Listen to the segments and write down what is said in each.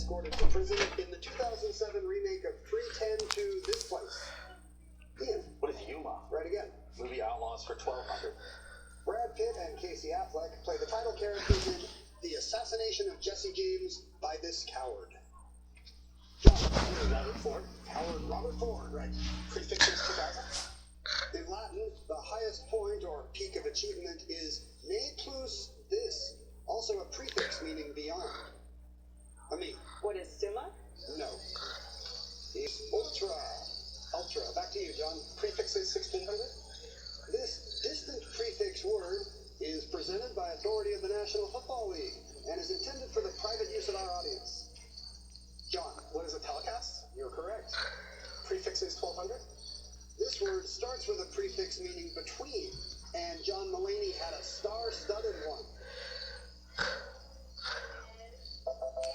escorted to prison in the 2007 remake of 310 to This Place. Ian. What is Yuma? Right again. Movie Outlaws for 1200. Brad Pitt and Casey Affleck play the title characters in The Assassination of Jesse James by This Coward. John. Robert Ford. Robert Ford, right. Prefixes 2000. In Latin, the highest point or peak of achievement is ne plus this, also a prefix meaning beyond. Ami. What is summa? No. It's ultra. Ultra. Back to you, John. Prefixes 1600. This distant prefix word is presented by authority of the National Football League and is intended for the private use of our audience. John. What is a telecast? You're correct. Prefixes 1200. This word starts with a prefix meaning between, and John Mulaney had a star-studded one.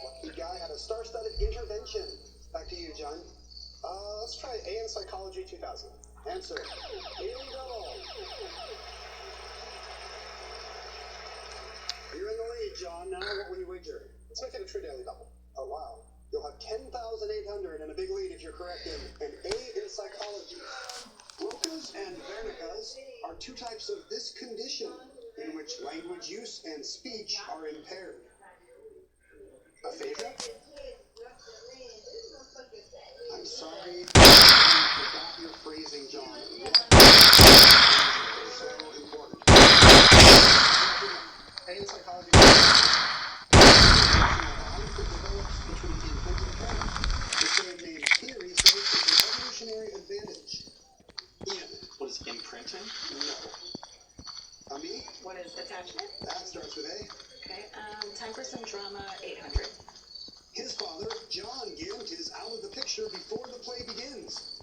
Lucky guy had a star-studded intervention. Back to you, John. Let's try A in Psychology 2000. Answer. Illegal. You're in the lead, John. Now what will you wager? Let's make it a true daily double. Oh, wow. You'll have 10,800 and a big lead if you're correct in an A in Psychology. Broca's and Wernicke's are two types of this condition in which language use and speech are impaired. Aphasia? I'm sorry, you forgot your phrasing, John. It's so important. A in Psychology. The same name theory says it's an evolutionary advantage. Ian. What is imprinting? No. Ami? What is attachment? That starts with A. Okay. Time for some drama, 800. His father, John Gint, is out of the picture before the play begins.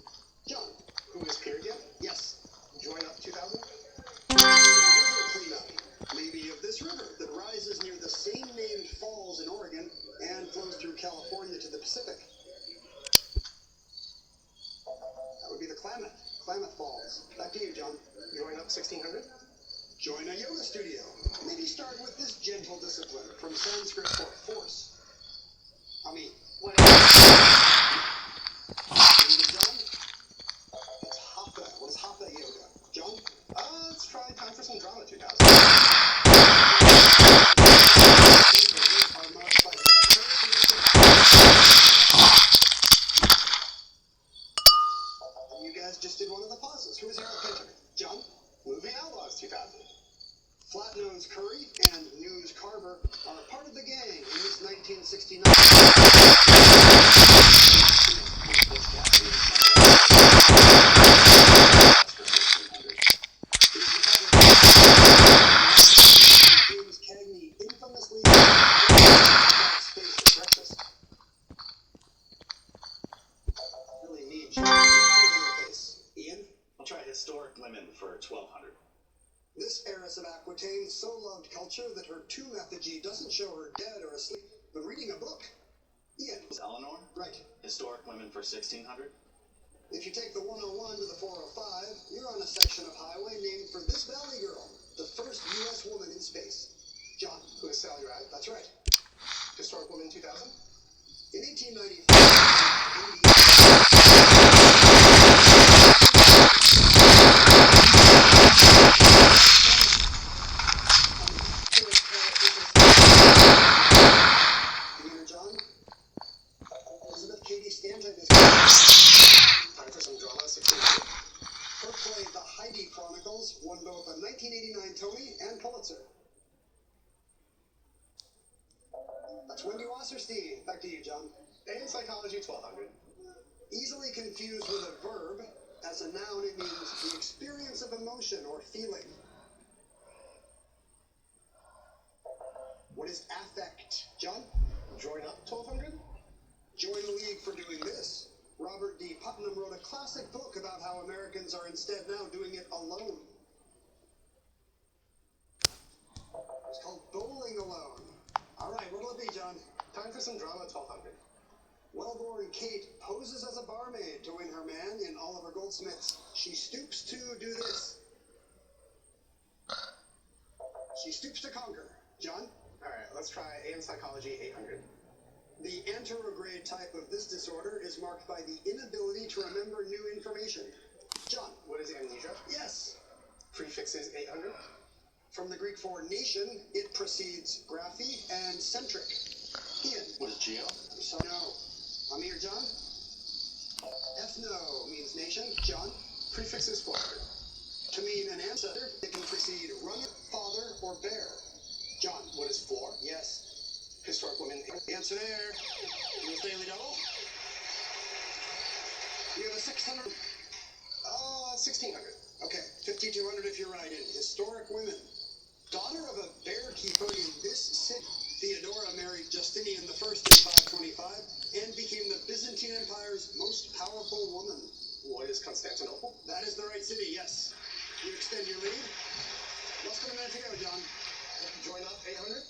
John. Who is Peer Gint? Yes. Join Up 2000. River cleanup. Maybe of this river that rises near the same named falls in Oregon and flows through California to the Pacific. That would be the Klamath Falls. Back to you, John. Join Up 1600. Join a yoga studio. Maybe start with this gentle discipline from Sanskrit for force. Ami. What is John? It's Hatha. What is Hatha yoga? John? Let's try Time for some Drama 2000. You guys just did one of the pauses. Who is Eric Pinter? John? Movie Outlaws 2000. Flatnose Curry and News Carver are part of the gang in this 1969. James Cagney infamously space for breakfast. Really need interface. Ian? I'll try Historic Women for 1200. This heiress of Aquitaine so loved culture that her tomb effigy doesn't show her dead or asleep, but reading a book. Ian. Is Eleanor? Right. Historic Women for 1600. If you take the 101 to the 405, you're on a section of highway named for this valley girl, the first U.S. woman in space. John. Who is Sally Ride? That's right. Historic Woman 2000. In 1894, John? Elizabeth Cady Stanton is Time for some Drama 1600. her play The Heidi Chronicles won both a 1989 Tony and Pulitzer. That's Wendy Wasserstein. Back to you, John. A in Psychology 1200. Easily confused with a verb. As a noun, it means the experience of emotion or feeling. What is affect? John? Join Up 1200. Join a league for doing this. Robert D. Putnam wrote a classic book about how Americans are instead now doing it alone. It's called Bowling Alone. All right, what'll it be, John? Time for some Drama 1200. Well-born Kate poses as a barmaid to win her man in Oliver Goldsmith's She Stoops to Do This. She stoops to conquer. John? Alright, let's try A in Psychology 800. The anterograde type of this disorder is marked by the inability to remember new information. John. What is amnesia? Yes. Prefixes 800. From the Greek for nation, it precedes graphy and centric. Ian. What is geo? So no. Amir, John? Ethno means nation. John? Prefixes 400. To mean an ancestor, it can precede runner, father, or bear. John? What is floor? Yes. Historic women. The answer there is Daily Double. You have a 600. 1600. Okay, 5200 if you're right in historic women. Daughter of a bear keeper in this city, Theodora married Justinian I in 525 and became the Byzantine Empire's most powerful woman. What is Constantinople? That is the right city, yes. You extend your lead. Less than a minute to go, John. Join up 800.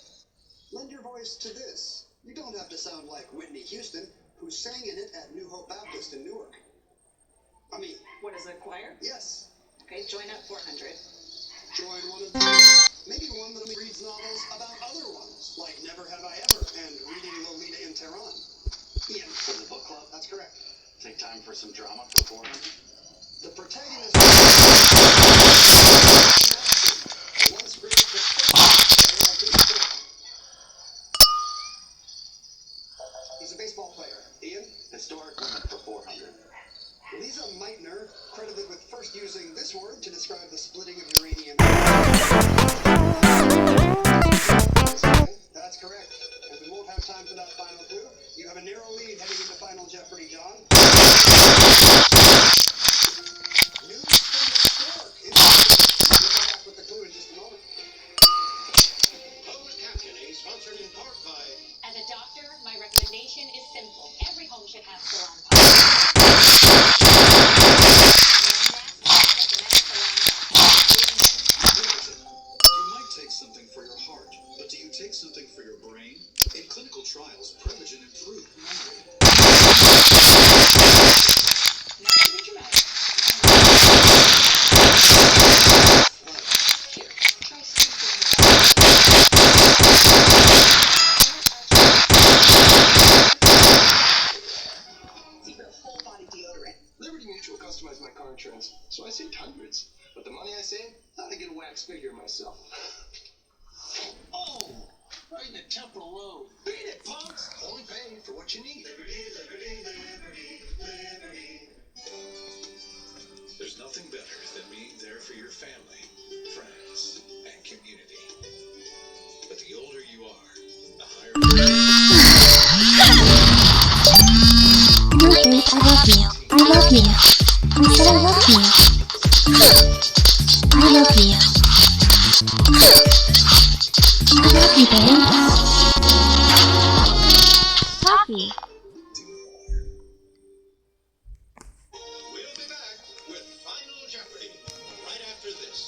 Lend your voice to this. You don't have to sound like Whitney Houston, who sang in it at New Hope Baptist in Newark. I mean, What is a choir? yes. Okay, join up 400. Join one of the, maybe one that only reads novels about other ones, like Never Have I Ever and Reading Lolita in Tehran. Ian. For the book club? That's correct. Take time for some drama for 400. The protagonist once great player of this sport. He's a baseball player. Ian. Historic women for 400. Lisa Meitner, credited with first using this word to describe the splitting of uranium. That's correct. And we won't have time for that final clue. You have a narrow lead heading into Final Jeopardy, John. News from the stork. We'll come back with the clue in just a moment. Closed Captioning, sponsored in part by... As a doctor, my recommendation is simple. Every home should have salon pumps. You might take something for your heart, but do you take something for your brain? In clinical trials, Prevagen improved memory. Not to be dramatic. Here, try Secret whole body deodorant. Liberty Mutual customized my car insurance, so I saved hundreds. But the money I saved, I get a wax figure myself. Oh! Right in the temporal lobe. Beat it, punks! Only pay for what you need. There's nothing better than being there for your family, friends, and community. But the older you are, the higher... I love you. I love you. I said I love you. I love you. I love you, babe. Coffee. We'll be back with Final Jeopardy right after this.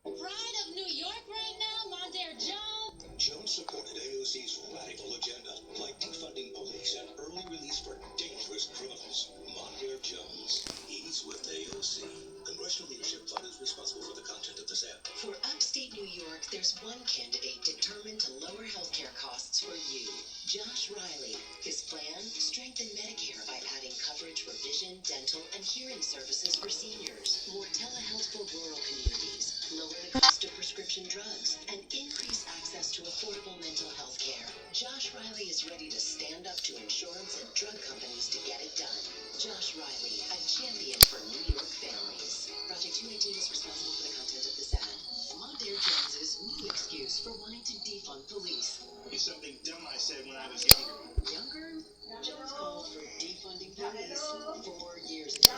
Pride of New York right now, Mondaire Jones. Jones supported AOC's radical agenda, like defunding police and early release for dangerous criminals. Mondaire Jones, he's with AOC. Congressional Leadership Fund is responsible for the content of this ad. For upstate New York, there's one candidate determined to lower healthcare costs for you, Josh Riley. His plan? Strengthen Medicare by adding coverage for vision, dental, and hearing services for seniors, more telehealth for rural communities, lower the cost of prescription drugs, and increase access to affordable mental health care. Josh Riley is ready to stand up to insurance and drug companies to get it done. Josh Riley, a champion for New York families. Project 218 is responsible for the content of this ad. Mondaire Jones's new excuse for wanting to defund police. It's something dumb I said when I was younger. Younger? Jones called for defunding police 4 years ago.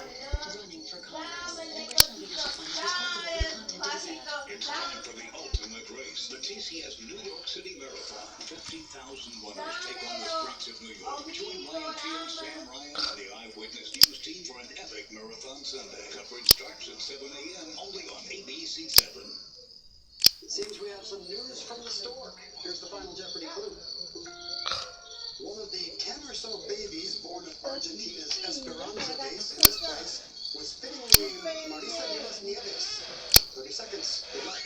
Running for Congress. Congressional Leadership Fund is responsible for the content of this ad. It's time for the ultimate race, the TCS New York City Marathon. 50,000 runners take on the streets of New York. Join Ryan Field, Sam Ryan, and the Eyewitness News team for an epic marathon Sunday. Coverage starts at 7 a.m. only on ABC 7. It seems we have some news from the stork. Here's the Final Jeopardy clue. One of the 10 or so babies born at Argentina's Esperanza base in this place was fittingly named Marisa Nieves. 30 seconds. Good luck.